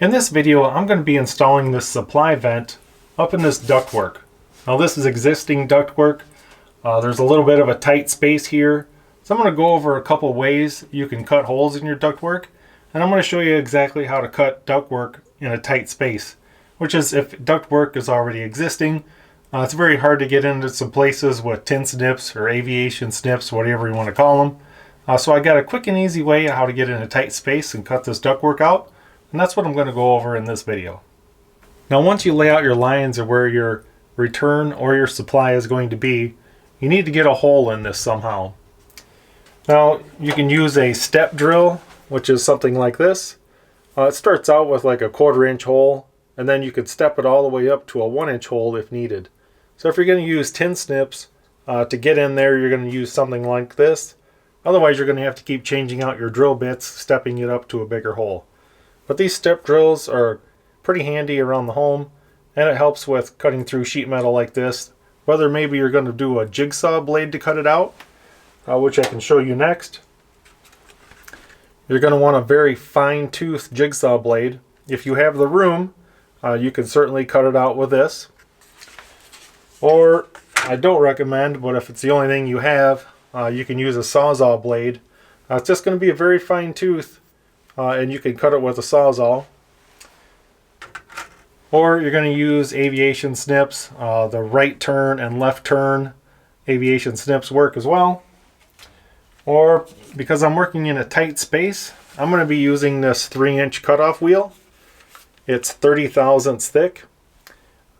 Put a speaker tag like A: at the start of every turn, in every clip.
A: In this video, I'm going to be installing this supply vent up in this ductwork. Now this is existing ductwork. There's a little bit of a tight space here. So I'm going to go over a couple ways you can cut holes in your ductwork. And I'm going to show you exactly how to cut ductwork in a tight space. Which is, if ductwork is already existing, it's very hard to get into some places with tin snips or aviation snips, whatever you want to call them. So I got a quick and easy way how to get in a tight space and cut this ductwork out. And that's what I'm going to go over in this video. Now once you lay out your lines of where your return or your supply is going to be, you need to get a hole in this somehow. Now you can use a step drill, which is something like this. It starts out with like a 1/4 inch hole, and then you can step it all the way up to a 1 inch hole if needed. So if you're going to use tin snips to get in there, you're going to use something like this. Otherwise you're going to have to keep changing out your drill bits, stepping it up to a bigger hole. But these step drills are pretty handy around the home, and it helps with cutting through sheet metal like this. Whether maybe you're going to do a jigsaw blade to cut it out, which I can show you next. You're going to want a very fine-toothed jigsaw blade. If you have the room, you can certainly cut it out with this. Or, I don't recommend, but if it's the only thing you have, you can use a sawzall blade. It's just going to be a very fine tooth, and you can cut it with a sawzall. Or you're going to use aviation snips. The right turn and left turn aviation snips work as well. Or, because I'm working in a tight space, I'm going to be using this 3-inch cutoff wheel. It's 30 thousandths thick.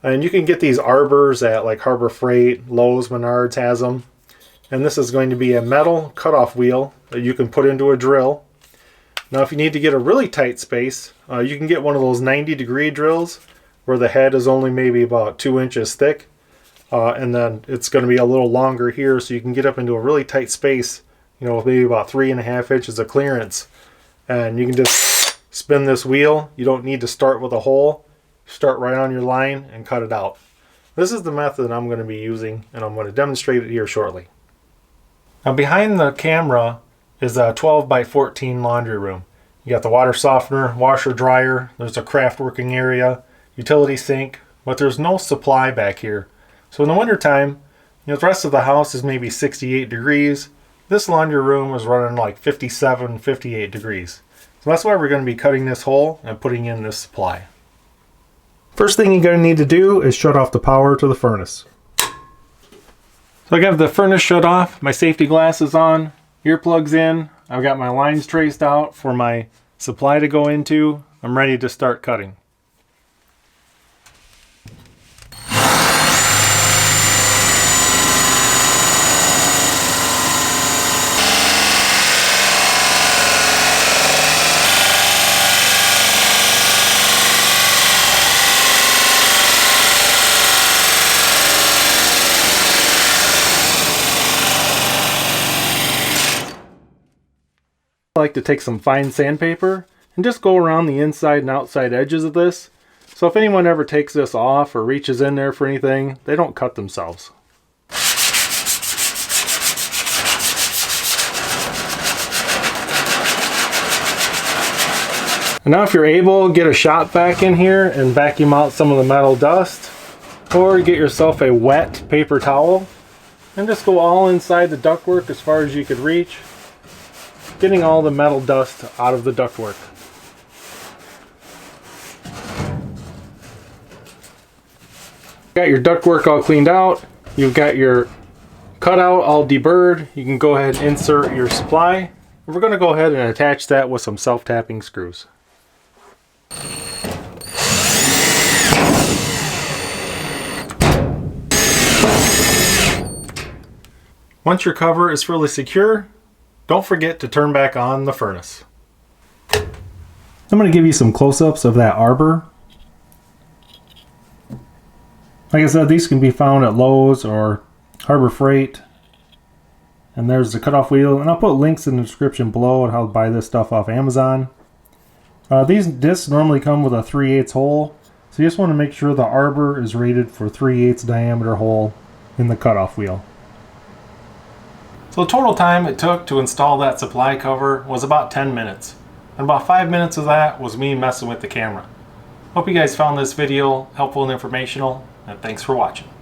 A: And you can get these arbors at like Harbor Freight, Lowe's, Menards has them. And this is going to be a metal cutoff wheel that you can put into a drill. Now if you need to get a really tight space, you can get one of those 90-degree drills where the head is only maybe about 2 inches thick. And then it's going to be a little longer here, so you can get up into a really tight space, you know, with maybe about 3.5 inches of clearance. And you can just spin this wheel. You don't need to start with a hole. Start right on your line and cut it out. This is the method I'm going to be using, and I'm going to demonstrate it here shortly. Now behind the camera is a 12 by 14 laundry room. You got the water softener, washer dryer, there's a craft working area, utility sink, but there's no supply back here. So in the winter time, you know, the rest of the house is maybe 68 degrees. This laundry room is running like 57, 58 degrees. So that's why we're going to be cutting this hole and putting in this supply. First thing you're going to need to do is shut off the power to the furnace. So I got the furnace shut off, my safety glasses on, earplugs in, I've got my lines traced out for my supply to go into. I'm ready to start cutting. I like to take some fine sandpaper and just go around the inside and outside edges of this. So if anyone ever takes this off or reaches in there for anything, they don't cut themselves. And now if you're able, get a shop vac in here and vacuum out some of the metal dust. Or get yourself a wet paper towel and just go all inside the ductwork as far as you could reach, getting all the metal dust out of the ductwork. Got your ductwork all cleaned out. You've got your cutout all deburred. You can go ahead and insert your supply. We're going to go ahead and attach that with some self-tapping screws. Once your cover is fully secure, don't forget to turn back on the furnace. I'm going to give you some close-ups of that arbor. Like I said, these can be found at Lowe's or Harbor Freight. And there's the cutoff wheel, and I'll put links in the description below on how to buy this stuff off Amazon. These discs normally come with a 3/8 hole, so you just want to make sure the arbor is rated for 3/8 diameter hole in the cutoff wheel. So the total time it took to install that supply cover was about 10 minutes. And about 5 minutes of that was me messing with the camera. Hope you guys found this video helpful and informational, and thanks for watching.